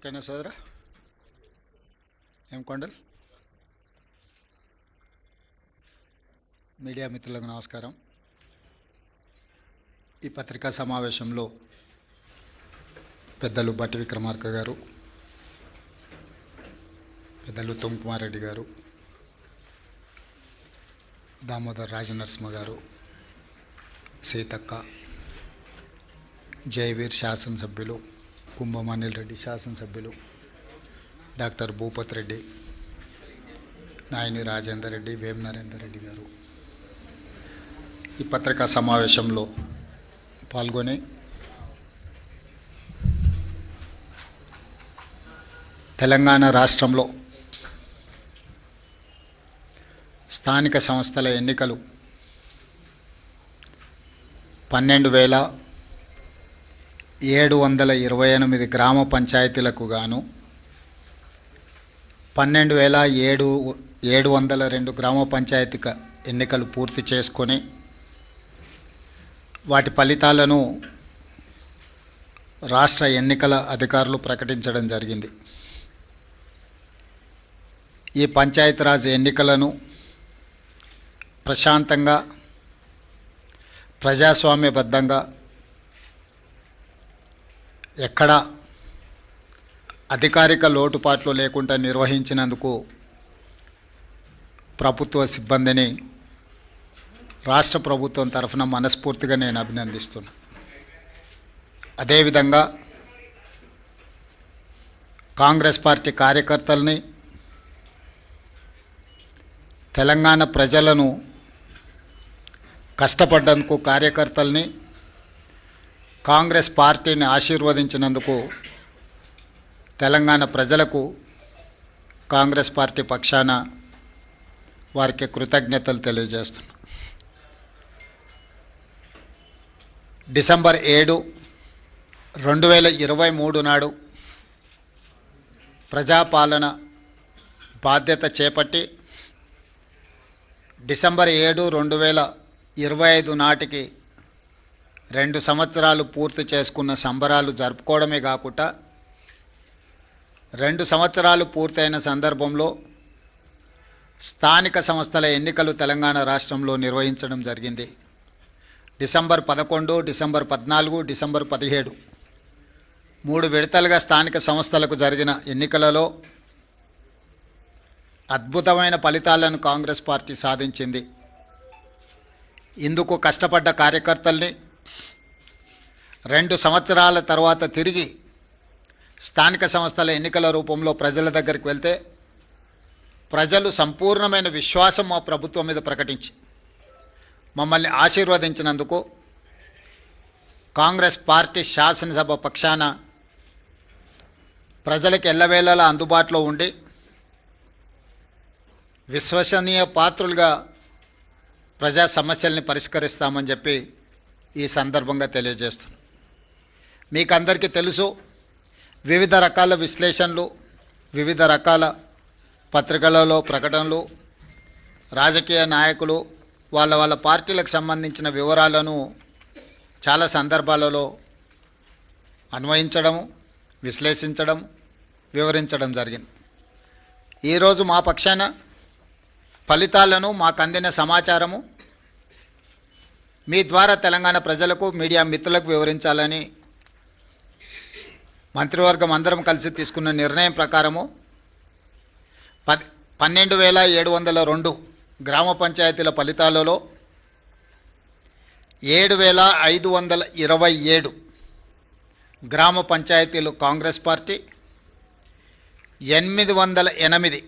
ఓకేనా సోదరా? ఏం కొండల్ మీడియా మిత్రులకు నమస్కారం. ఈ పత్రికా సమావేశంలో పెద్దలు బట్టి విక్రమార్క గారు, పెద్దలు ఉత్తమ్ కుమార్ రెడ్డి గారు, దామోదర్ రాజనరసింహ గారు, సీతక్క, జయవీర్ శాసనసభ్యులు, కుంభమణిల్ రెడ్డి శాసనసభ్యులు, డాక్టర్ భూపత్ రెడ్డి, నాయని రాజేందర్ రెడ్డి, వేం నరేందర్ రెడ్డి గారు ఈ పత్రికా సమావేశంలో పాల్గొని తెలంగాణ రాష్ట్రంలో స్థానిక సంస్థల ఎన్నికలు 12,728 గ్రామ పంచాయతీలకు గాను 12,702 గ్రామ పంచాయతీ ఎన్నికలు పూర్తి చేసుకొని వాటి ఫలితాలను రాష్ట్ర ఎన్నికల అధికారులు ప్రకటించడం జరిగింది. ఈ పంచాయతీరాజ్ ఎన్నికలను ప్రశాంతంగా, ప్రజాస్వామ్యబద్ధంగా, ఎక్కడా అధికారిక లోటుపాట్లు లేకుండా నిర్వహించినందుకు ప్రభుత్వ సిబ్బందిని రాష్ట్ర ప్రభుత్వం తరఫున మనస్ఫూర్తిగా నేను అభినందిస్తున్నా. అదేవిధంగా కాంగ్రెస్ పార్టీ కార్యకర్తల్ని, తెలంగాణ ప్రజలను కష్టపడ్డందుకు కార్యకర్తల్ని, కాంగ్రెస్ పార్టీని ఆశీర్వదించినందుకు తెలంగాణ ప్రజలకు కాంగ్రెస్ పార్టీ పక్షాన వారికి కృతజ్ఞతలు తెలియజేస్తున్నాను. డిసెంబర్ 7, 2023 నాడు ప్రజాపాలన బాధ్యత చేపట్టి డిసెంబర్ 7, 2025 నాటికి 2 సంవత్సరాలు పూర్తి చేసుకున్న సంబరాలు జరుపుకోవడమే కాకుండా 2 సంవత్సరాలు పూర్తయిన సందర్భంలో స్థానిక సంస్థల ఎన్నికలు తెలంగాణ రాష్ట్రంలో నిర్వహించడం జరిగింది. డిసెంబర్ 11, డిసెంబర్ 14, డిసెంబర్ 17 3 విడతలుగా స్థానిక సంస్థలకు జరిగిన ఎన్నికలలో అద్భుతమైన ఫలితాలను కాంగ్రెస్ పార్టీ సాధించింది. ఇందుకు కష్టపడ్డ కార్యకర్తల్ని 2 సంవత్సరాల తర్వాత తిరిగి స్థానిక సంస్థల ఎన్నికల రూపంలో ప్రజల దగ్గరికి వెళ్తే ప్రజలు సంపూర్ణమైన విశ్వాసం మా ప్రభుత్వం మీద ప్రకటించి మమ్మల్ని ఆశీర్వదించినందుకు కాంగ్రెస్ పార్టీ శాసనసభ పక్షాన ప్రజలకు ఎల్లవేళలా అందుబాటులో ఉండి విశ్వసనీయ పాత్రులుగా ప్రజా సమస్యల్ని పరిష్కరిస్తామని చెప్పి ఈ సందర్భంగా తెలియజేస్తున్నాను. మీకు అందరికీ తెలుసు, వివిధ రకాల విశ్లేషణలు, వివిధ రకాల పత్రికలలో ప్రకటనలు, రాజకీయ నాయకులు వాళ్ళ పార్టీలకు సంబంధించిన వివరాలను చాలా సందర్భాలలో అన్వయించడం, విశ్లేషించడం, వివరించడం జరిగింది. ఈరోజు మా పక్షాన ఫలితాలను, మాకు అందిన సమాచారము మీ ద్వారా తెలంగాణ ప్రజలకు, మీడియా మిత్రులకు వివరించాలని మంత్రివర్గం అందరం కలిసి తీసుకున్న నిర్ణయం ప్రకారము 12,702 గ్రామ పంచాయతీల ఫలితాలలో 7,527 గ్రామ పంచాయతీలు కాంగ్రెస్ పార్టీ, 808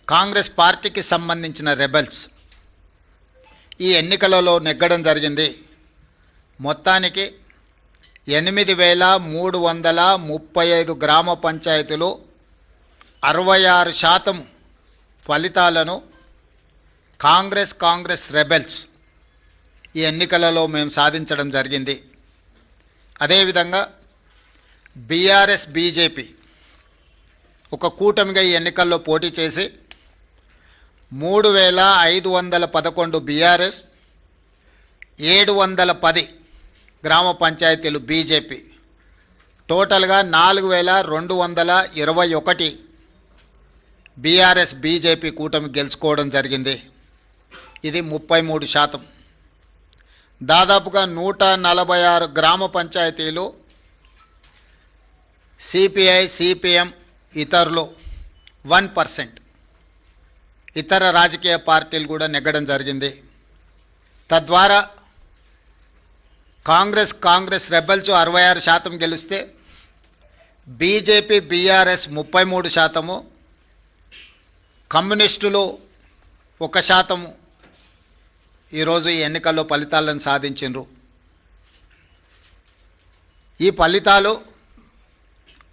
కాంగ్రెస్ పార్టీకి సంబంధించిన రెబెల్స్ ఈ ఎన్నికలలో నెగ్గడం జరిగింది. మొత్తానికి 8,335 గ్రామ పంచాయతీలు 66% ఫలితాలను కాంగ్రెస్ రెబెల్స్ ఈ ఎన్నికలలో మేము సాధించడం జరిగింది. అదేవిధంగా బీఆర్ఎస్, బీజేపీ ఒక కూటమిగా ఈ ఎన్నికల్లో పోటీ చేసి 3,511 బీఆర్ఎస్, 710 గ్రామ పంచాయతీలు బీజేపీ టోటల్గా 4221 బీఆర్ఎస్ బీజేపీ కూటమి గెలుచుకోవడం జరిగింది. ఇది 33%. దాదాపుగా 146 గ్రామ పంచాయతీలు సిపిఐ సిపిఎం ఇతరులు 1%, ఇతర రాజకీయ పార్టీలు కూడా నెగ్గడం జరిగింది. తద్వారా కాంగ్రెస్ రెబల్స్ 66% గెలిస్తే బీజేపీ బీఆర్ఎస్ 33%, కమ్యూనిస్టులు 1% ఈరోజు ఈ ఎన్నికల్లో ఫలితాలను సాధించిండ్రు. ఈ ఫలితాలు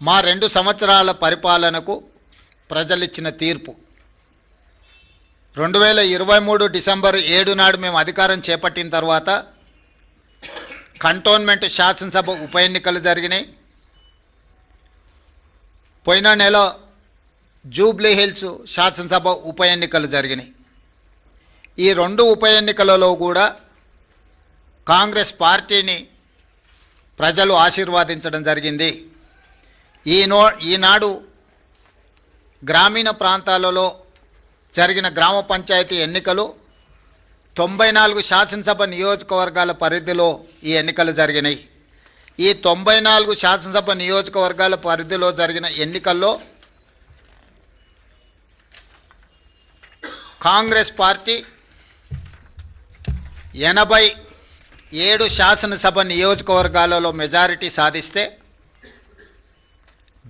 మా 2 సంవత్సరాల పరిపాలనకు ప్రజలిచ్చిన తీర్పు. 2023 డిసెంబర్ 7 నాడు మేము అధికారం చేపట్టిన తర్వాత కంటోన్మెంట్ శాసనసభ ఉప ఎన్నికలు జరిగినాయి. పోయిన నెల జూబ్లీ హిల్స్ శాసనసభ ఉప ఎన్నికలు జరిగినాయి. ఈ 2 ఉప ఎన్నికలలో కూడా కాంగ్రెస్ పార్టీని ప్రజలు ఆశీర్వాదించడం జరిగింది. ఈనాడు గ్రామీణ ప్రాంతాలలో జరిగిన గ్రామ పంచాయతీ ఎన్నికలు 94 శాసనసభ నియోజకవర్గాల పరిధిలో ఈ ఎన్నికలు జరిగినాయి. ఈ 94 శాసనసభ నియోజకవర్గాల పరిధిలో జరిగిన ఎన్నికల్లో కాంగ్రెస్ పార్టీ 87 శాసనసభ నియోజకవర్గాలలో మెజారిటీ సాధిస్తే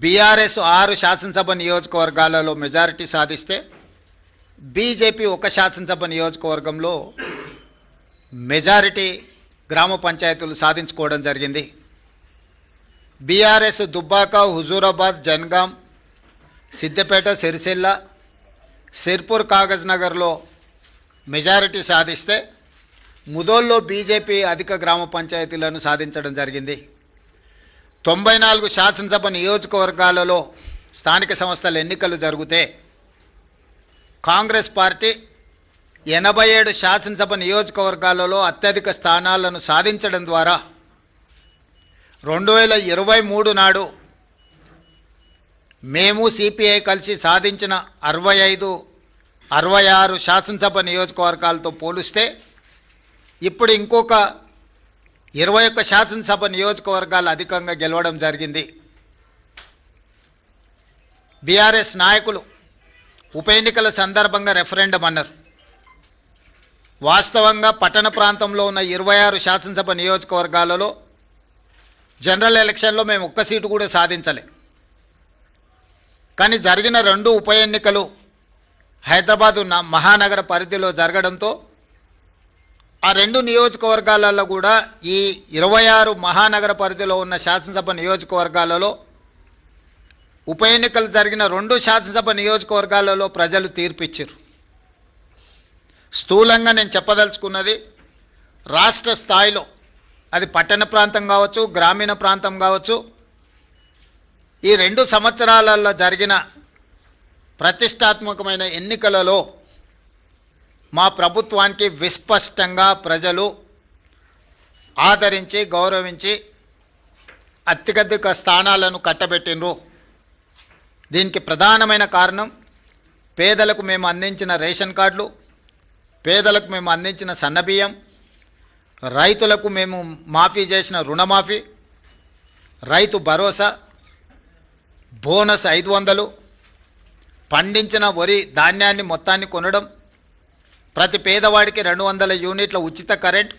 బీఆర్ఎస్ 6 శాసనసభ నియోజకవర్గాలలో మెజారిటీ సాధిస్తే బీజేపీ 1 శాసనసభ నియోజకవర్గంలో మెజారిటీ గ్రామ పంచాయతీలు సాధించుకోవడం జరిగింది. బీఆర్ఎస్ దుబ్బాక, హుజూరాబాద్, జన్గాం, సిద్దిపేట, సిరిసిల్ల, సిర్పూర్, కాగజ్ నగర్లో మెజారిటీ సాధిస్తే ముదోల్లో బీజేపీ అధిక గ్రామ పంచాయతీలను సాధించడం జరిగింది. 94 శాసనసభ నియోజకవర్గాలలో స్థానిక సంస్థల ఎన్నికలు జరిగితే కాంగ్రెస్ పార్టీ 87 శాసనసభ నియోజకవర్గాలలో అత్యధిక స్థానాలను సాధించడం ద్వారా 2023 నాడు మేము సిపిఐ కలిసి సాధించిన 65-66 శాసనసభ నియోజకవర్గాలతో పోలిస్తే ఇప్పుడు ఇంకొక 21 శాసనసభ నియోజకవర్గాలు అధికంగా గెలవడం జరిగింది. బీఆర్ఎస్ నాయకులు ఉప ఎన్నికల సందర్భంగా రెఫరెండం అన్నారు. వాస్తవంగా పట్టణ ప్రాంతంలో ఉన్న 26 శాసనసభ నియోజకవర్గాలలో జనరల్ ఎలక్షన్లో మేము 1 సీటు కూడా సాధించలే. కానీ జరిగిన 2 ఉప ఎన్నికలు హైదరాబాదు మహానగర పరిధిలో జరగడంతో ఆ 2 నియోజకవర్గాలలో కూడా ఈ 26 మహానగర పరిధిలో ఉన్న శాసనసభ నియోజకవర్గాలలో ఉప ఎన్నికలు జరిగిన 2 శాసనసభ నియోజకవర్గాలలో ప్రజలు తీర్పిచ్చారు. స్థూలంగా నేను చెప్పదలుచుకున్నది, రాష్ట్ర స్థాయిలో అది పట్టణ ప్రాంతం కావచ్చు, గ్రామీణ ప్రాంతం కావచ్చు, ఈ 2 సంవత్సరాలలో జరిగిన ప్రతిష్టాత్మకమైన ఎన్నికలలో మా ప్రభుత్వానికి విస్పష్టంగా ప్రజలు ఆదరించి గౌరవించి అత్యధిక స్థానాలను కట్టబెట్టినరు. దీనికి ప్రధానమైన కారణం పేదలకు మేము అందించిన రేషన్ కార్డులు, పేదలకు మేము అందించిన సన్నబియ్యం, రైతులకు మేము మాఫీ చేసిన రుణమాఫీ, రైతు భరోసా, బోనస్ 500, పండించిన వరి ధాన్యాన్ని మొత్తాన్ని కొనడం, ప్రతి పేదవాడికి 200 యూనిట్ల ఉచిత కరెంట్,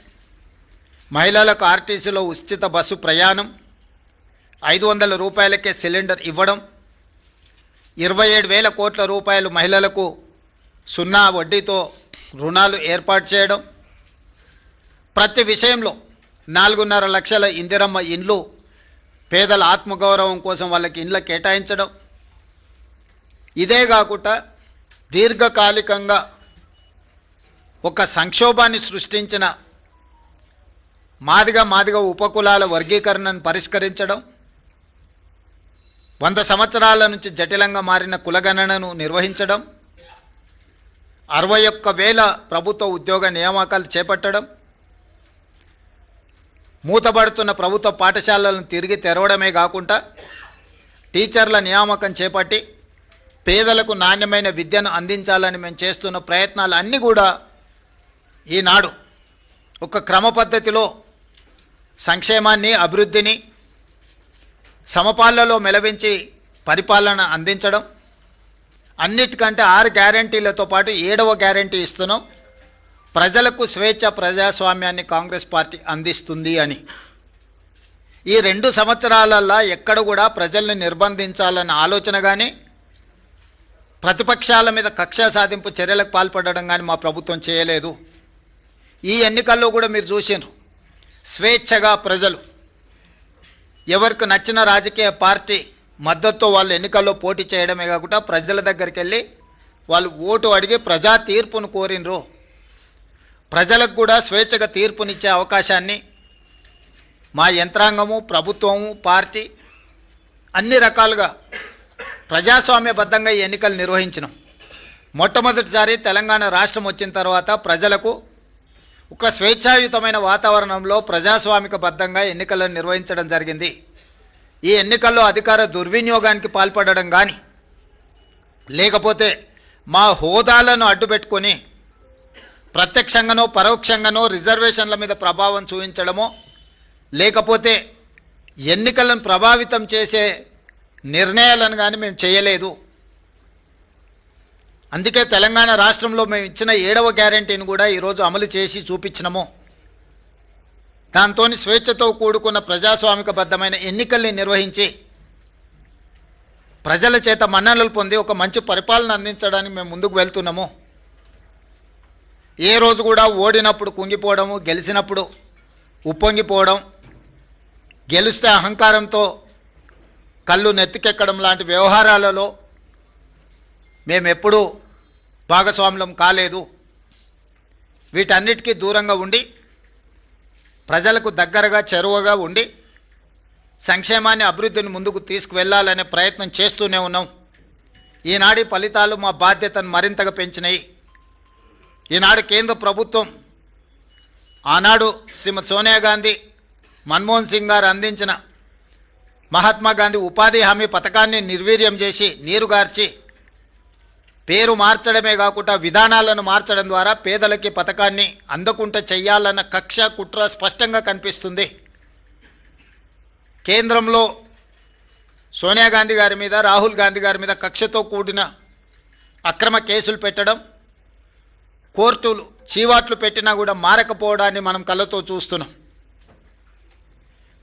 మహిళలకు ఆర్టీసీలో ఉచిత బస్సు ప్రయాణం, 500 రూపాయలకే సిలిండర్ ఇవ్వడం, 27,000 కోట్ల రూపాయలు మహిళలకు 0 వడ్డీతో రుణాలు ఏర్పాటు చేయడం, ప్రతి విషయంలో 4.5 లక్షల ఇందిరమ్మ ఇండ్లు పేదల ఆత్మగౌరవం కోసం వాళ్ళకి ఇండ్ల కేటాయించడం. ఇదే కాకుండా దీర్ఘకాలికంగా ఒక సంక్షోభాన్ని సృష్టించిన మాదిగ ఉపకులాల వర్గీకరణను పరిష్కరించడం, 100 సంవత్సరాల నుంచి జటిలంగా మారిన కులగణనను నిర్వహించడం, 61,000 ప్రభుత్వ ఉద్యోగ నియామకాలు చేపట్టడం, మూతబడుతున్న ప్రభుత్వ పాఠశాలలను తిరిగి తెరవడమే కాకుండా టీచర్ల నియామకం చేపట్టి పేదలకు నాణ్యమైన విద్యను అందించాలని మేము చేస్తున్న ప్రయత్నాలు అన్నీ కూడా ఈనాడు ఒక క్రమ పద్ధతిలో సంక్షేమాన్ని అభివృద్ధిని సమపాలలో మెలవించి పరిపాలన అందించడం, అన్నిటికంటే 6 గ్యారంటీలతో పాటు 7వ గ్యారంటీ ఇస్తున్నాం, ప్రజలకు స్వేచ్ఛ ప్రజాస్వామ్యాన్ని కాంగ్రెస్ పార్టీ అందిస్తుంది అని. ఈ 2 సంవత్సరాలల్లో ఎక్కడ కూడా ప్రజల్ని నిర్బంధించాలన్న ఆలోచన కానీ ప్రతిపక్షాల మీద కక్ష సాధింపు చర్యలకు పాల్పడడం కానీ మా ప్రభుత్వం చేయలేదు. ఈ ఎన్నికల్లో కూడా మీరు చూసినారు, స్వేచ్ఛగా ప్రజలు ఎవరికి నచ్చిన రాజకీయ పార్టీ మద్దతుతో వాళ్ళు ఎన్నికల్లో పోటీ చేయడమే కాకుండా ప్రజల దగ్గరికి వెళ్ళి వాళ్ళు ఓటు అడిగి ప్రజా తీర్పును కోరినరు. ప్రజలకు కూడా స్వేచ్ఛగా తీర్పునిచ్చే అవకాశాన్ని మా యంత్రాంగము, ప్రభుత్వము, పార్టీ అన్ని రకాలుగా ప్రజాస్వామ్యబద్ధంగా ఈ ఎన్నికలు నిర్వహించినాం. మొట్టమొదటిసారి తెలంగాణ రాష్ట్రం వచ్చిన తర్వాత ప్రజలకు ఒక స్వేచ్ఛాయుతమైన వాతావరణంలో ప్రజాస్వామికబద్ధంగా ఎన్నికలను నిర్వహించడం జరిగింది. ఈ ఎన్నికల్లో అధికార దుర్వినియోగానికి పాల్పడడం కానీ లేకపోతే మా హోదాలను అడ్డుపెట్టుకొని ప్రత్యక్షంగానో పరోక్షంగానో రిజర్వేషన్ల మీద ప్రభావం చూపించడమో లేకపోతే ఎన్నికలను ప్రభావితం చేసే నిర్ణయాలను కానీ మేము చేయలేదు. అందుకే తెలంగాణ రాష్ట్రంలో మేము ఇచ్చిన 7వ గ్యారంటీని కూడా ఈరోజు అమలు చేసి చూపించినాము. దాంతో స్వేచ్ఛతో కూడుకున్న ప్రజాస్వామికబద్ధమైన ఎన్నికల్ని నిర్వహించి ప్రజల చేత మన్ననలు పొంది ఒక మంచి పరిపాలన అందించడానికి మేము ముందుకు వెళ్తున్నాము. ఏ రోజు కూడా ఓడినప్పుడు కుంగిపోవడము, గెలిచినప్పుడు ఉప్పొంగిపోవడం, గెలిస్తే అహంకారంతో కళ్ళు నెత్తికెక్కడం లాంటి వ్యవహారాలలో మేమెప్పుడూ భాగస్వాములం కాలేదు. వీటన్నిటికీ దూరంగా ఉండి ప్రజలకు దగ్గరగా చెరువగా ఉండి సంక్షేమాన్ని అభివృద్ధిని ముందుకు తీసుకువెళ్లాలనే ప్రయత్నం చేస్తూనే ఉన్నాం. ఈనాటి ఫలితాలు మా బాధ్యతను మరింతగా పెంచినాయి. ఈనాడు కేంద్ర ప్రభుత్వం ఆనాడు శ్రీమతి సోనియా గాంధీ, మన్మోహన్ సింగ్ గారు అందించిన మహాత్మా గాంధీ ఉపాధి హామీ పథకాన్ని నిర్వీర్యం చేసి నీరుగార్చి పేరు మార్చడమే కాకుండా విధానాలను మార్చడం ద్వారా పేదలకి పథకాన్ని అందకుండా చెయ్యాలన్న కక్ష కుట్ర స్పష్టంగా కనిపిస్తుంది. కేంద్రంలో సోనియా గాంధీ గారి మీద, రాహుల్ గాంధీ గారి మీద కక్షతో కూడిన అక్రమ కేసులు పెట్టడం, కోర్టులు చీవాట్లు పెట్టినా కూడా మారకపోవడాన్ని మనం కళ్ళతో చూస్తున్నాం.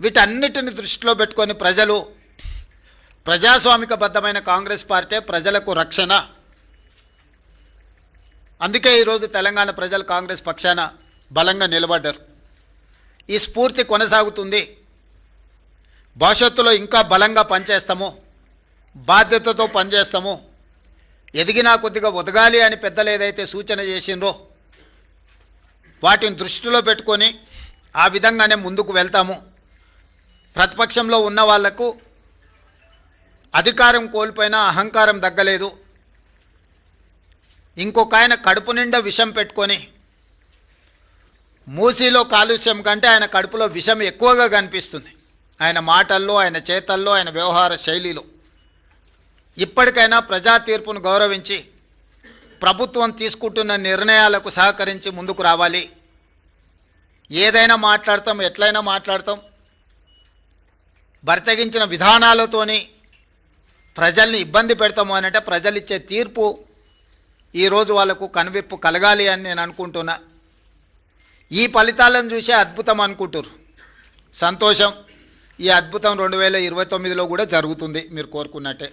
వీటన్నిటిని దృష్టిలో పెట్టుకొని ప్రజలు ప్రజాస్వామికబద్ధమైన కాంగ్రెస్ పార్టీ ప్రజలకు రక్షణ. అందుకే ఈరోజు తెలంగాణ ప్రజలు కాంగ్రెస్ పక్షాన బలంగా నిలబడ్డారు. ఈ స్ఫూర్తి కొనసాగుతుంది. భవిష్యత్తులో ఇంకా బలంగా పనిచేస్తాము, బాధ్యతతో పనిచేస్తాము. ఎదిగినా కొద్దిగా ఒదగాలి అని పెద్దలు ఏదైతే సూచన చేసిండ్రో వాటిని దృష్టిలో పెట్టుకొని ఆ విధంగానే ముందుకు వెళ్తాము. ప్రతిపక్షంలో ఉన్న వాళ్లకు అధికారం కోల్పోయినా అహంకారం తగ్గలేదు. ఇంకొక ఆయన కడుపు నిండా విషం పెట్టుకొని మూసీలో కాలుష్యం కంటే ఆయన కడుపులో విషం ఎక్కువగా కనిపిస్తుంది. ఆయన మాటల్లో, ఆయన చేతల్లో, ఆయన వ్యవహార శైలిలో. ఇప్పటికైనా ప్రజా తీర్పును గౌరవించి ప్రభుత్వం తీసుకుంటున్న నిర్ణయాలకు సహకరించి ముందుకు రావాలి. ఏదైనా మాట్లాడతాం, ఎట్లయినా మాట్లాడతాం. బర్తగించిన విధానాలతోని ప్రజల్ని ఇబ్బంది పెడతాము అనంటే ప్రజలు ఇచ్చే తీర్పు ఈరోజు వాళ్లకు కనువిప్పు కలగాలి అని నేను అనుకుంటున్నా. ఈ ఫలితాలను చూసే అద్భుతం అనుకుంటారు. సంతోషం. ఈ అద్భుతం 2029లో కూడా జరుగుతుంది మీరు కోరుకున్నట్టే.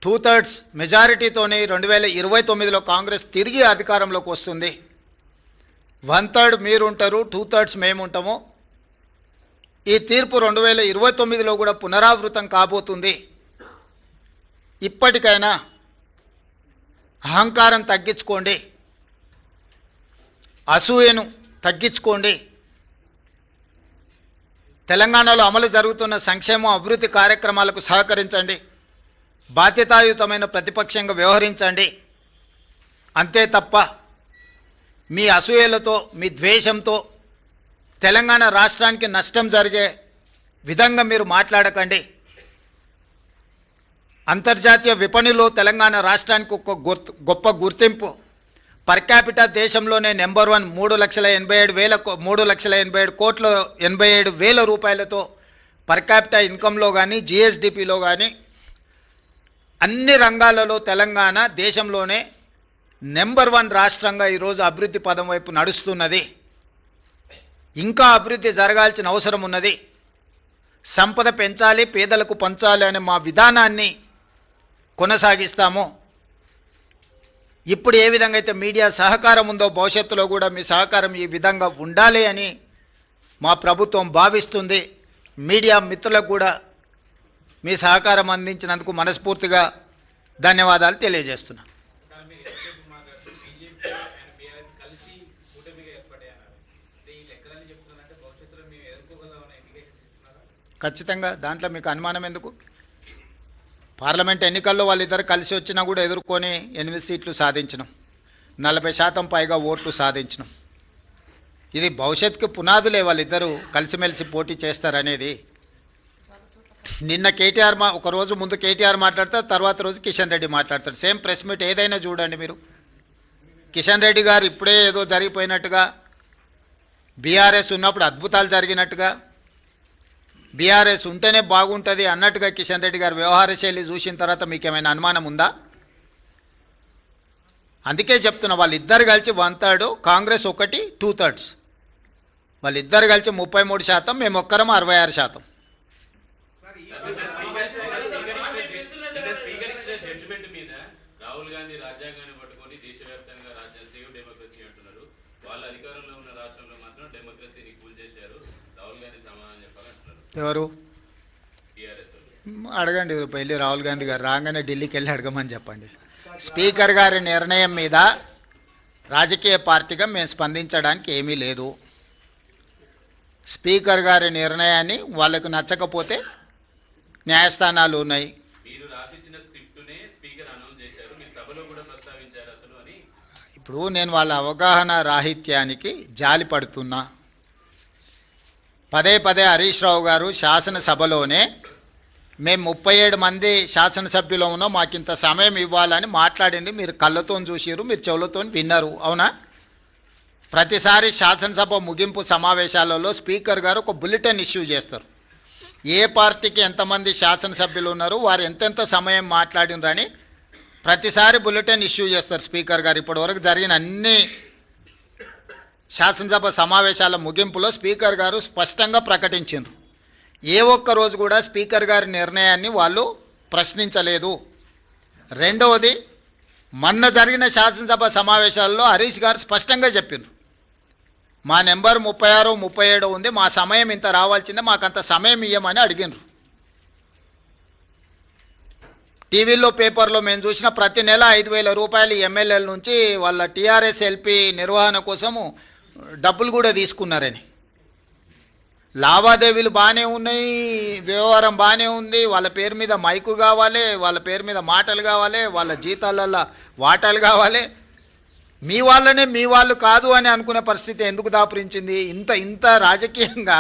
2/3 మెజారిటీతోనే 2029లో కాంగ్రెస్ తిరిగి అధికారంలోకి వస్తుంది. 1/3 మీరుంటారు, 2/3 మేముంటాము. ఈ తీర్పు 2029లో కూడా పునరావృతం కాబోతుంది. ఇప్పటికైనా అహంకారం తగ్గించుకోండి, అసూయను తగ్గించుకోండి. తెలంగాణలో అమలు జరుగుతున్న సంక్షేమ అభివృద్ధి కార్యక్రమాలకు సహకరించండి. బాధ్యతాయుతమైన ప్రతిపక్షంగా వ్యవహరించండి. అంతే తప్ప మీ అసూయలతో, మీ ద్వేషంతో తెలంగాణ రాష్ట్రానికి నష్టం జరిగే విధంగా మీరు మాట్లాడకండి. అంతర్జాతీయ విపణిలో తెలంగాణ రాష్ట్రానికి ఒక గొప్ప గుర్తింపు. పర్ క్యాపిటా దేశంలోనే నెంబర్ 1 3,87,000 రూపాయలతో పర్ క్యాపిటా ఇన్కంలో కానీ జిఎస్డిపిలో కానీ అన్ని రంగాలలో తెలంగాణ దేశంలోనే నెంబర్ 1 రాష్ట్రంగా ఈరోజు అభివృద్ధి పదం వైపు నడుస్తున్నది. ఇంకా అభివృద్ధి జరగాల్సిన అవసరం ఉన్నది. సంపద పెంచాలి, పేదలకు పంచాలి అనే మా విధానాన్ని కొనసాగిస్తాము. ఇప్పుడు ఏ విధంగా అయితే మీడియా సహకారం ఉందో భవిష్యత్తులో కూడా మీ సహకారం ఈ విధంగా ఉండాలి అని మా ప్రభుత్వం భావిస్తుంది. మీడియా మిత్రులకు కూడా మీ సహకారం అందించినందుకు మనస్ఫూర్తిగా ధన్యవాదాలు తెలియజేస్తున్నా. ఖచ్చితంగా దాంట్లో మీకు అనుమానం ఎందుకు? పార్లమెంట్ ఎన్నికల్లో వాళ్ళిద్దరు కలిసి వచ్చినా కూడా ఎదుర్కొని 8 సీట్లు సాధించినాం, 40% పైగా ఓట్లు సాధించినాం. ఇది భవిష్యత్తుకు పునాదులే వాళ్ళిద్దరూ కలిసిమెలిసి పోటీ చేస్తారనేది. నిన్న కేటీఆర్ ఒక రోజు ముందు కేటీఆర్ మాట్లాడతారు, తర్వాత రోజు కిషన్ రెడ్డి మాట్లాడతారు. సేమ్ ప్రెస్ మీట్ ఏదైనా చూడండి మీరు. కిషన్ రెడ్డి గారు ఇప్పుడే ఏదో జరిగిపోయినట్టుగా, బీఆర్ఎస్ ఉన్నప్పుడు అద్భుతాలు జరిగినట్టుగా, బీఆర్ఎస్ ఉంటేనే బాగుంటుంది అన్నట్టుగా కిషన్ రెడ్డి గారు వ్యవహార శైలి చూసిన తర్వాత మీకు ఏమైనా అనుమానం ఉందా? అందుకే చెప్తున్నా, వాళ్ళిద్దరు కలిసి 1/3, కాంగ్రెస్ ఒకటి 2/3. వాళ్ళిద్దరు కలిసి 33%, మేము ఒక్కరం 66%. రాహుల్ గాంధీ రాజ్యాంగాన్ని పట్టుకొని దేశవ్యాప్తంగా సేవ్ డెమోక్రసీ అంటున్నారు. వాళ్ళ అధికారంలో ఉన్న రాష్ట్రంలో మాత్రం డెమోక్రసీని కూల్ చేశారు. రాహుల్ గాంధీ సమాధానం చెప్పాలంటున్నారు. ఎవరు? టీఆర్ఎస్ అడగండి, వెళ్ళి రాహుల్ గాంధీ గారు రాగానే ఢిల్లీకి వెళ్ళి అడగమని చెప్పండి. స్పీకర్ గారి నిర్ణయం మీద రాజకీయ పార్టీగా మేము స్పందించడానికి ఏమీ లేదు. స్పీకర్ గారి నిర్ణయాన్ని వాళ్ళకు నచ్చకపోతే న్యాయస్థానాలు ఉన్నాయి. మీరు రాసిచ్చిన స్క్రిప్టునే స్పీకర్ అనౌన్స్ చేశారు, మీరు సభలో కూడా ప్రస్తావించారు అసలు అని. ఇప్పుడు నేను వాళ్ళ అవగాహన రాహిత్యానికి జాలి పడుతున్నా. పదే హరీష్ రావు గారు శాసనసభలోనే మేము 37 మంది శాసనసభ్యులు ఉన్నాం, మాకింత సమయం ఇవ్వాలని మాట్లాడింది మీరు కళ్ళతో చూసిరు, మీరు చెవులతో విన్నారు, అవునా? ప్రతిసారి శాసనసభ ముగింపు సమావేశాలలో స్పీకర్ గారు ఒక బులెటిన్ ఇష్యూ చేస్తారు. ఏ పార్టీకి ఎంతమంది శాసనసభ్యులు ఉన్నారు, వారు ఎంతెంత సమయం మాట్లాడినరని ప్రతిసారి బులెటిన్ ఇష్యూ చేస్తారు స్పీకర్ గారు. ఇప్పటివరకు జరిగిన అన్ని శాసనసభ సమావేశాల ముగింపులో స్పీకర్ గారు స్పష్టంగా ప్రకటించారు. ఏ ఒక్క రోజు కూడా స్పీకర్ గారి నిర్ణయాన్ని వాళ్ళు ప్రశ్నించలేదు. రెండవది, మొన్న జరిగిన శాసనసభ సమావేశాల్లో హరీష్ గారు స్పష్టంగా చెప్పారు, మా నెంబర్ 36, 37 ఉంది, మా సమయం ఇంత రావాల్సిందే, మాకంత సమయం ఇవ్వమని అడిగినారు. టీవీలో పేపర్లో మేము చూసిన ప్రతి నెల 5,000 రూపాయలు ఎమ్మెల్యేల నుంచి వాళ్ళ టీఆర్ఎస్ ఎల్పీ నిర్వహణ కోసము డబ్బులు కూడా తీసుకున్నారని. లావాదేవీలు బాగానే ఉన్నాయి, వ్యవహారం బాగానే ఉంది, వాళ్ళ పేరు మీద మైకు కావాలి, వాళ్ళ పేరు మీద మాటలు కావాలి, వాళ్ళ జీతాలలో వాటాలు కావాలి. మీ వాళ్ళనే మీ వాళ్ళు కాదు అని అనుకునే పరిస్థితి ఎందుకు దాపురించింది? ఇంత రాజకీయంగా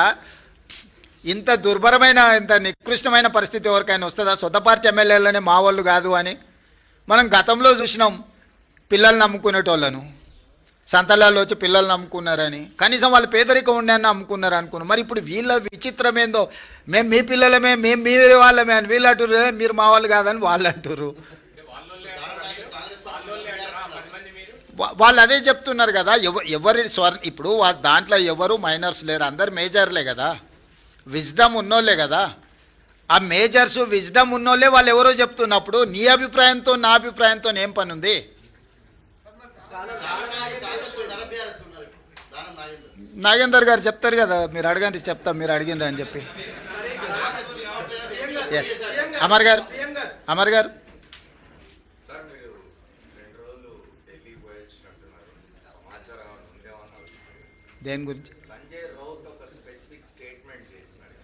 ఇంత దుర్భరమైన, ఇంత నికృష్టమైన పరిస్థితి ఎవరికైనా వస్తుందా? సొంత పార్టీ ఎమ్మెల్యేలనే మా వాళ్ళు కాదు అని. మనం గతంలో చూసినాం, పిల్లల్ని నమ్ముకునేటోళ్ళను సంతలాల్లో వచ్చి పిల్లల్ని నమ్ముకున్నారని. కనీసం వాళ్ళు పేదరికం ఉండని నమ్ముకున్నారు అనుకున్నాం. మరి ఇప్పుడు వీళ్ళ విచిత్రం ఏందో, మేము మీ పిల్లలమే, మేము మీ వాళ్ళమే అని వీళ్ళు అంటారు, మీరు మా వాళ్ళు కాదని వాళ్ళు అంటారు. వాళ్ళు అదే చెప్తున్నారు కదా. ఎవరి ఇప్పుడు దాంట్లో ఎవరు మైనర్స్ లేరు, అందరు మేజర్లే కదా, విజ్డమ్ ఉన్నోళ్ళే కదా. ఆ మేజర్స్ విజ్డమ్ ఉన్నోళ్ళే వాళ్ళు ఎవరో చెప్తున్నప్పుడు నీ అభిప్రాయంతో నా అభిప్రాయంతో ఏం పని ఉంది? నాగేందర్ గారు చెప్తారు కదా, మీరు అడగండి చెప్తాం, మీరు అడిగిండ్రు అని చెప్పి. ఎస్ అమర్ గారు, అమర్ గారు దేని గురించి? సంజయ్ రౌత్ ఒక స్పెసిఫిక్ స్టేట్మెంట్ చేసినాడు.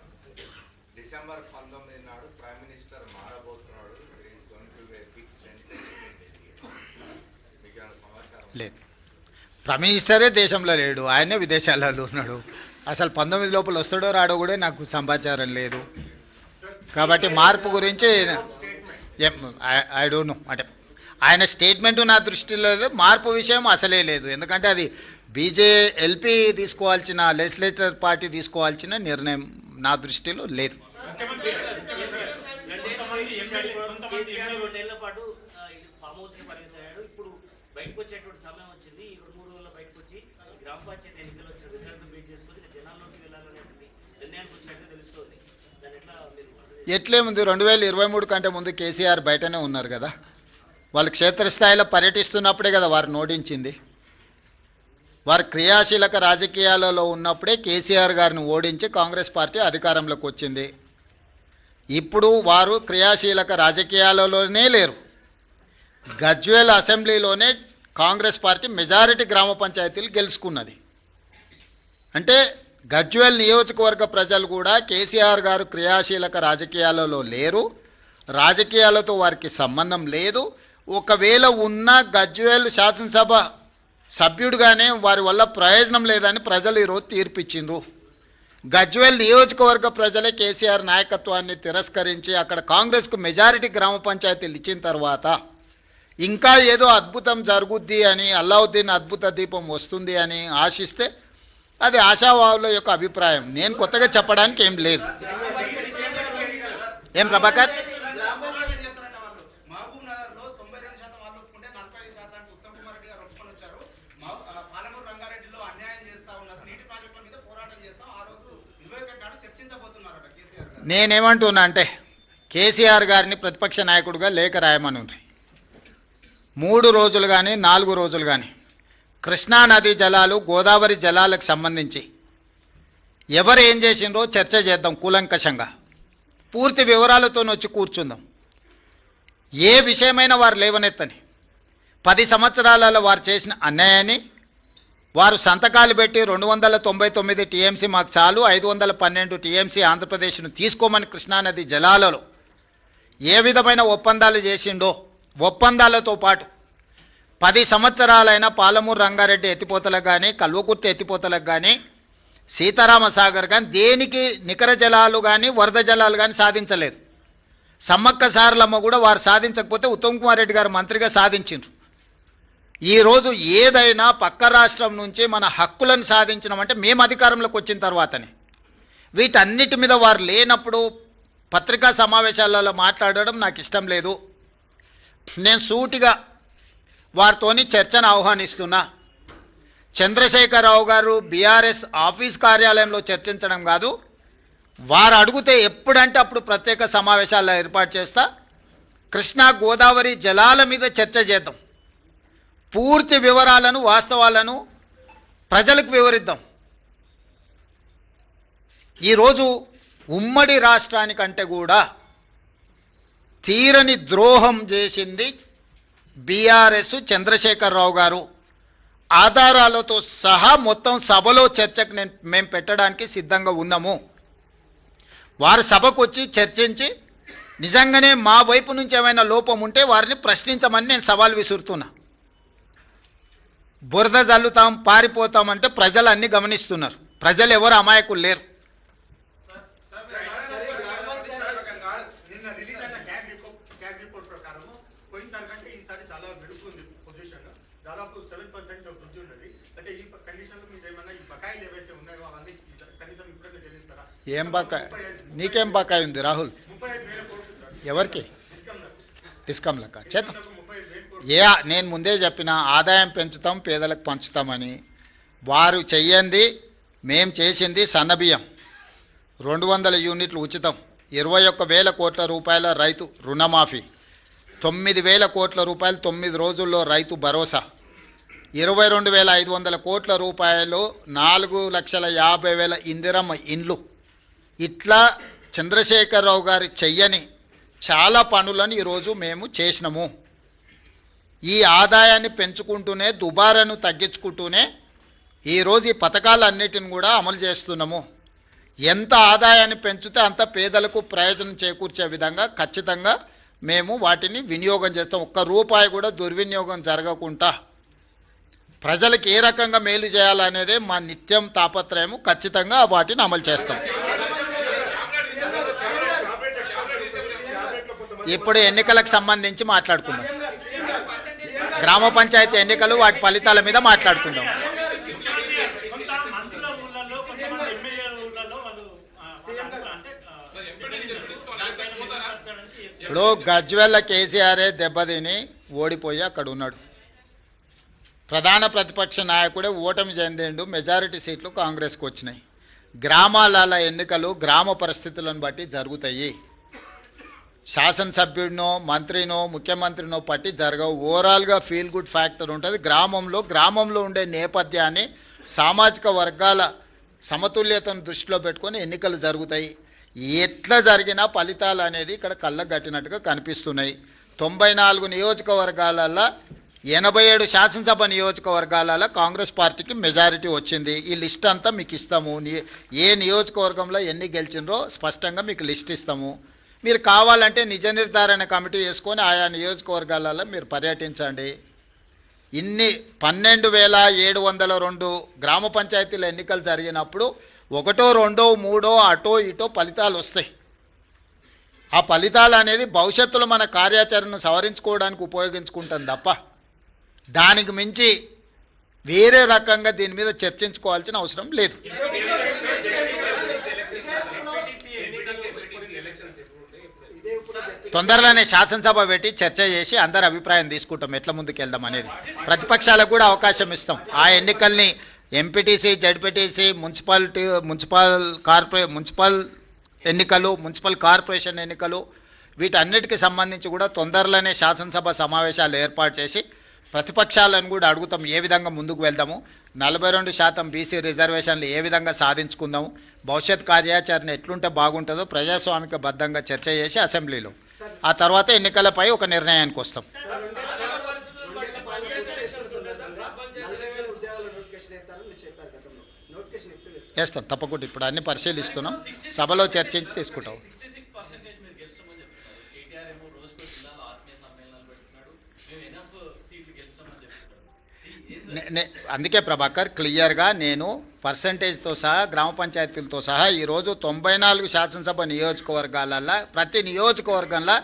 డిసెంబర్ 19 నాడు ప్రైమ్ మినిస్టర్ మారబోతున్నాడు, బిగ్ లేదు, ప్రైమ్ మినిస్టరే దేశంలో లేడు, ఆయనే విదేశాలలో ఉన్నాడు. అసలు 19 లోపల వస్తాడో రాడో కూడా నాకు సమాచారం లేదు. కాబట్టి మార్పు గురించి ఐ డోంట్ నో. అంటే ఆయన స్టేట్మెంట్ నా దృష్టిలో లేదు, మార్పు విషయం అసలే లేదు. ఎందుకంటే అది ఎల్పీ తీసుకోవాల్సిన, లెజిస్లేచర్ పార్టీ తీసుకోవాల్సిన నిర్ణయం నా దృష్టిలో లేదు. బయటకు వచ్చేటువంటి సమయం వచ్చింది. ఈ 2-3 రోజుల్లో బయటకు వచ్చి గ్రామ పంచాయతీ ఎన్నికలు వచ్చిన రిజల్ట్ బేస్ చేసుకుని జనాల్లోకి వెళ్ళాలనేటువంటి నిర్ణయానికి వచ్చినట్టు తెలుస్తుంది. దాని ఎట్లా మీరు ఎట్లేముంది, 2023 కంటే ముందు కేసీఆర్ బయటనే ఉన్నారు కదా. వాళ్ళు క్షేత్రస్థాయిలో పర్యటిస్తున్నప్పుడే కదా వారు నోటించింది. వారు క్రియాశీలక రాజకీయాలలో ఉన్నప్పుడే కేసీఆర్ గారిని ఓడించి కాంగ్రెస్ పార్టీ అధికారంలోకి వచ్చింది. ఇప్పుడు వారు క్రియాశీలక రాజకీయాలలోనే లేరు. గజ్వేల్ అసెంబ్లీలోనే కాంగ్రెస్ పార్టీ మెజారిటీ గ్రామ పంచాయతీలు గెలుచుకున్నది. అంటే గజ్వేల్ నియోజకవర్గ ప్రజలు కూడా కేసీఆర్ గారు క్రియాశీలక రాజకీయాలలో లేరు, రాజకీయాలతో వారికి సంబంధం లేదు. ఒకవేళ ఉన్న గజ్వేల్ శాసనసభ సభ్యుడిగానే వారి వల్ల ప్రయోజనం లేదని ప్రజలు ఈరోజు తీర్పిచ్చిండ్రు. గజ్వేల్ నియోజకవర్గ ప్రజలే కేసీఆర్ నాయకత్వాన్ని తిరస్కరించి అక్కడ కాంగ్రెస్కు మెజారిటీ గ్రామ పంచాయతీలు ఇచ్చిన తర్వాత ఇంకా ఏదో అద్భుతం జరుగుద్ది అని, అల్లావుద్దీన్ అద్భుత దీపం వస్తుంది అని ఆశిస్తే అది ఆశావాహుల యొక్క అభిప్రాయం. నేను కొత్తగా చెప్పడానికి ఏం లేదు. ఏం ప్రభాకర్? నేనేమంటున్నా అంటే కేసీఆర్ గారిని ప్రతిపక్ష నాయకుడిగా లేఖ రాయమని 3 రోజులు కానీ 4 రోజులు కానీ కృష్ణా నదీ జలాలు, గోదావరి జలాలకు సంబంధించి ఎవరు ఏం చేసిండ్రో చర్చ చేద్దాం కూలంకషంగా. పూర్తి వివరాలతో వచ్చి కూర్చుందాం. ఏ విషయమైనా వారు లేవనెత్తని 10 సంవత్సరాలలో వారు చేసిన అన్యాయాన్ని, వారు సంతకాలు పెట్టి 299 టీఎంసీ మాకు చాలు, 512 టీఎంసీ ఆంధ్రప్రదేశ్ను తీసుకోమని కృష్ణానది జలాలలో ఏ విధమైన ఒప్పందాలు చేసిండో, ఒప్పందాలతో పాటు 10 సంవత్సరాలైన పాలమూరు రంగారెడ్డి ఎత్తిపోతలకు కానీ, కల్వకుర్తి ఎత్తిపోతలకు కానీ, సీతారామ సాగర్ కానీ దేనికి నికర జలాలు కానీ వరద జలాలు కానీ సాధించలేదు. సమ్మక్క సారలమ్మ కూడా వారు సాధించకపోతే ఉత్తమ్ కుమార్ రెడ్డి గారు మంత్రిగా సాధించిండ్రు. ఈరోజు ఏదైనా పక్క రాష్ట్రం నుంచి మన హక్కులను సాధించినామంటే మేము అధికారంలోకి వచ్చిన తర్వాతనే. వీటన్నిటి మీద వారు లేనప్పుడు పత్రికా సమావేశాలలో మాట్లాడడం నాకు ఇష్టం లేదు. నేను సూటిగా వారితోని చర్చను ఆహ్వానిస్తున్నా. చంద్రశేఖరరావు గారు బీఆర్ఎస్ ఆఫీస్ కార్యాలయంలో చర్చించడం కాదు, వారు అడిగితే ఎప్పుడంటే అప్పుడు ప్రత్యేక సమావేశాల్లో ఏర్పాటు చేస్తా. కృష్ణా గోదావరి జలాల మీద చర్చ చేద్దాం. పూర్తి వివరాలను, వాస్తవాలను ప్రజలకు వివరిద్దాం. ఈరోజు ఉమ్మడి రాష్ట్రానికంటే కూడా తీరని ద్రోహం చేసింది బీఆర్ఎస్, చంద్రశేఖరరావు గారు. ఆధారాలతో సహా మొత్తం సభలో చర్చకు మేము పెట్టడానికి సిద్ధంగా ఉన్నాము. వారు సభకు వచ్చి చర్చించి నిజంగానే మా వైపు నుంచి ఏమైనా లోపం ఉంటే వారిని ప్రశ్నించమని నేను సవాల్ విసురుతున్నా. బురద జల్లుతాం, పారిపోతామంటే ప్రజలు అన్ని గమనిస్తున్నారు. ప్రజలు ఎవరు అమాయకులు లేరు. ఏం బకాయి? నీకేం బకాయి ఉంది రాహుల్? ఎవరికి? డిస్కమ్లక చేద్దాం. నేను ముందే చెప్పిన ఆదాయం పెంచుతాం, పేదలకు పంచుతామని. వారు చెయ్యండి, మేం చేసింది సన్నబియ్యం 200 యూనిట్లు ఉచితం, 21,000 కోట్ల రూపాయల రైతు రుణమాఫీ, 9,000 కోట్ల రూపాయలు 9 రోజుల్లో రైతు భరోసా, 22,500 కోట్ల రూపాయలు 4,50,000 ఇందిరమ్మ ఇండ్లు. ఇట్లా చంద్రశేఖరరావు గారు చెయ్యని చాలా పనులను ఈరోజు మేము చేసినాము. ఈ ఆదాయాన్ని పెంచుకుంటూనే, దుబారాను తగ్గించుకుంటూనే ఈరోజు ఈ పథకాలన్నిటిని కూడా అమలు చేస్తున్నాము. ఎంత ఆదాయాన్ని పెంచితే అంత పేదలకు ప్రయోజనం చేకూర్చే విధంగా ఖచ్చితంగా మేము వాటిని వినియోగం చేస్తాం. ఒక్క రూపాయి కూడా దుర్వినియోగం జరగకుండా ప్రజలకు ఏ రకంగా మేలు చేయాలనేదే మా నిత్యం తాపత్రయము. ఖచ్చితంగా వాటిని అమలు చేస్తాం. ఇప్పుడు ఎన్నికలకు సంబంధించి మాట్లాడుకుందాం. గ్రామ పంచాయతీ ఎన్నికలు వాటి ఫలితాల మీద మాట్లాడుకుందాం. ఇప్పుడు గజ్వేల్ల కేసీఆరే దెబ్బతిని ఓడిపోయి అక్కడ ఉన్నాడు. ప్రధాన ప్రతిపక్ష నాయకుడే ఓటమి చెందిండు. మెజారిటీ సీట్లు కాంగ్రెస్కి వచ్చినాయి. గ్రామాల ఎన్నికలు గ్రామ పరిస్థితులను బట్టి జరుగుతాయి. శాసనసభ్యుడినో మంత్రినో ముఖ్యమంత్రినో పట్టి జరగవు. ఓవరాల్గా ఫీల్ గుడ్ ఫ్యాక్టర్ ఉంటుంది. గ్రామంలో ఉండే నేపథ్యాన్ని, సామాజిక వర్గాల సమతుల్యతను దృష్టిలో పెట్టుకొని ఎన్నికలు జరుగుతాయి. ఎట్లా జరిగినా ఫలితాలు అనేది ఇక్కడ కళ్ళకు కట్టినట్టుగా కనిపిస్తున్నాయి. 94 నియోజకవర్గాలలో 87 శాసనసభ నియోజకవర్గాలలో కాంగ్రెస్ పార్టీకి మెజారిటీ వచ్చింది. ఈ లిస్ట్ అంతా మీకు ఇస్తాము. ఏ నియోజకవర్గంలో ఎన్ని గెలిచిండ్రో స్పష్టంగా మీకు లిస్ట్ ఇస్తాము. మీరు కావాలంటే నిజ నిర్ధారణ కమిటీ వేసుకొని ఆయా నియోజకవర్గాలలో మీరు పర్యటించండి. ఇన్ని 12,702 గ్రామ పంచాయతీల ఎన్నికలు జరిగినప్పుడు 1, 2, 3 అటో ఇటో ఫలితాలు వస్తాయి. ఆ ఫలితాలు అనేది భవిష్యత్తులో మన కార్యాచరణను సవరించుకోవడానికి ఉపయోగించుకుంటాం తప్ప దానికి మించి వేరే రకంగా దీని మీద చర్చించుకోవాల్సిన అవసరం లేదు. తొందరలోనే శాసనసభ పెట్టి చర్చ చేసి అందరి అభిప్రాయం తీసుకుంటాం ఎట్లా ముందుకెళ్దాం అనేది. ప్రతిపక్షాలకు కూడా అవకాశం ఇస్తాం. ఆ ఎన్నికల్ని ఎంపీటీసీ, జడ్పీటీసీ, మున్సిపల్ ఎన్నికలు, మున్సిపల్ కార్పొరేషన్ ఎన్నికలు వీటన్నిటికి సంబంధించి కూడా తొందరలోనే శాసనసభ సమావేశాలు ఏర్పాటు చేసి ప్రతిపక్షాలను కూడా అడుగుతాం ఏ విధంగా ముందుకు వెళ్దాము, 42% బీసీ రిజర్వేషన్లు ఏ విధంగా సాధించుకుందాము, భవిష్యత్ కార్యాచరణ ఎట్లుంటే బాగుంటుందో ప్రజాస్వామిక బద్ధంగా చర్చ చేసి అసెంబ్లీలో ఆ తర్వాత ఎన్నికలపై ఒక నిర్ణయానికి వస్తాం. చేస్తాం తప్పకుండా. ఇప్పుడు అన్ని పరిశీలిస్తున్నాం, సభలో చర్చించి తీసుకుంటాం. అందుకే ప్రభాకర్ క్లియర్గా నేను పర్సంటేజ్తో సహా గ్రామ పంచాయతీలతో సహా ఈరోజు 94 శాసనసభ నియోజకవర్గాలలో ప్రతి నియోజకవర్గంలో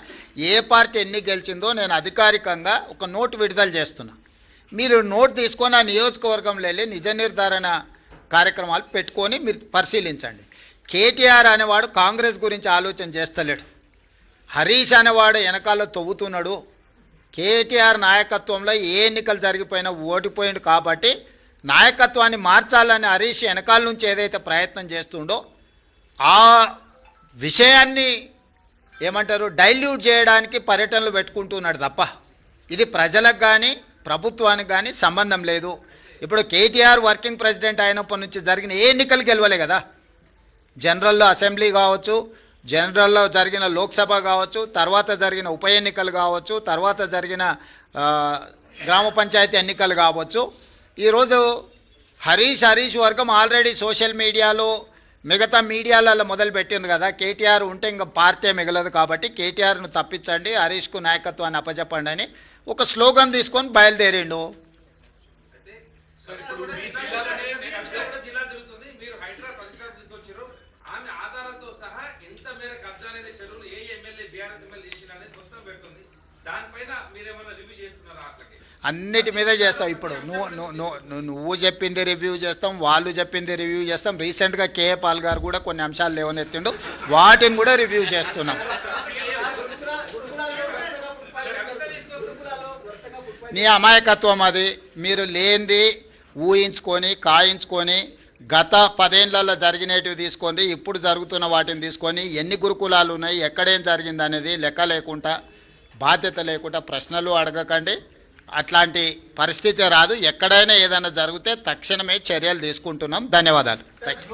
ఏ పార్టీ ఎన్ని గెలిచిందో నేను అధికారికంగా ఒక నోటు విడుదల చేస్తున్నా. మీరు నోటు తీసుకొని ఆ నియోజకవర్గంలో వెళ్ళి నిజ నిర్ధారణ కార్యక్రమాలు పెట్టుకొని మీరు పరిశీలించండి. కేటీఆర్ అనేవాడు కాంగ్రెస్ గురించి ఆలోచన చేస్తలేడు. హరీష్ అనేవాడు వెనకాల తవ్వుతున్నాడు. కేటీఆర్ నాయకత్వంలో ఏ ఎన్నికలు జరిగిపోయినా ఓడిపోయిండు కాబట్టి నాయకత్వాన్ని మార్చాలని హరీష్ వెనకాల నుంచి ఏదైతే ప్రయత్నం చేస్తుండో ఆ విషయాన్ని ఏమంటారు డైల్యూట్ చేయడానికి పర్యటనలు పెట్టుకుంటున్నాడు తప్ప ఇది ప్రజలకు కానీ ప్రభుత్వానికి కానీ సంబంధం లేదు. ఇప్పుడు కేటీఆర్ వర్కింగ్ ప్రెసిడెంట్ అయినప్పటి నుంచి జరిగిన ఏ ఎన్నికలు గెలవలే కదా. జనరల్లో అసెంబ్లీ కావచ్చు, జనరల్లో జరిగిన లోక్సభ కావచ్చు, తర్వాత జరిగిన ఉప ఎన్నికలు కావచ్చు, తర్వాత జరిగిన గ్రామ పంచాయతీ ఎన్నికలు కావచ్చు. ఈరోజు హరీష్ వర్గం ఆల్రెడీ సోషల్ మీడియాలో మిగతా మీడియాలలో మొదలుపెట్టింది కదా. కేటీఆర్ ఉంటే ఇంకా పార్టీ మిగలదు కాబట్టి కేటీఆర్ను తప్పించండి, హరీష్కు నాయకత్వాన్ని అప్పచెప్పండి అని ఒక స్లోగన్ తీసుకొని బయలుదేరిండు. అన్నిటి మీద చేస్తాం. ఇప్పుడు నువ్వు చెప్పింది రివ్యూ చేస్తాం, వాళ్ళు చెప్పింది రివ్యూ చేస్తాం. రీసెంట్గా కేఏ పాల్ గారు కూడా కొన్ని అంశాలు లేవనెత్తిండు, వాటిని కూడా రివ్యూ చేస్తున్నాం. నీ అమాయకత్వం అది. మీరు లేనిది ఊహించుకొని కాయించుకొని గత 10 ఏళ్లలో జరిగినవి తీసుకోండి, ఇప్పుడు జరుగుతున్న వాటిని తీసుకొని ఎన్ని గురుకులాలు ఉన్నాయి, ఎక్కడేం జరిగింది అనేది లెక్క లేకుండా బాధ్యత లేకుండా ప్రశ్నలు అడగకండి. అట్లాంటి పరిస్థితి రాదు. ఎక్కడైనా ఏదైనా జరిగితే తక్షణమే చర్యలు తీసుకుంటున్నాం. ధన్యవాదాలు. రైట్.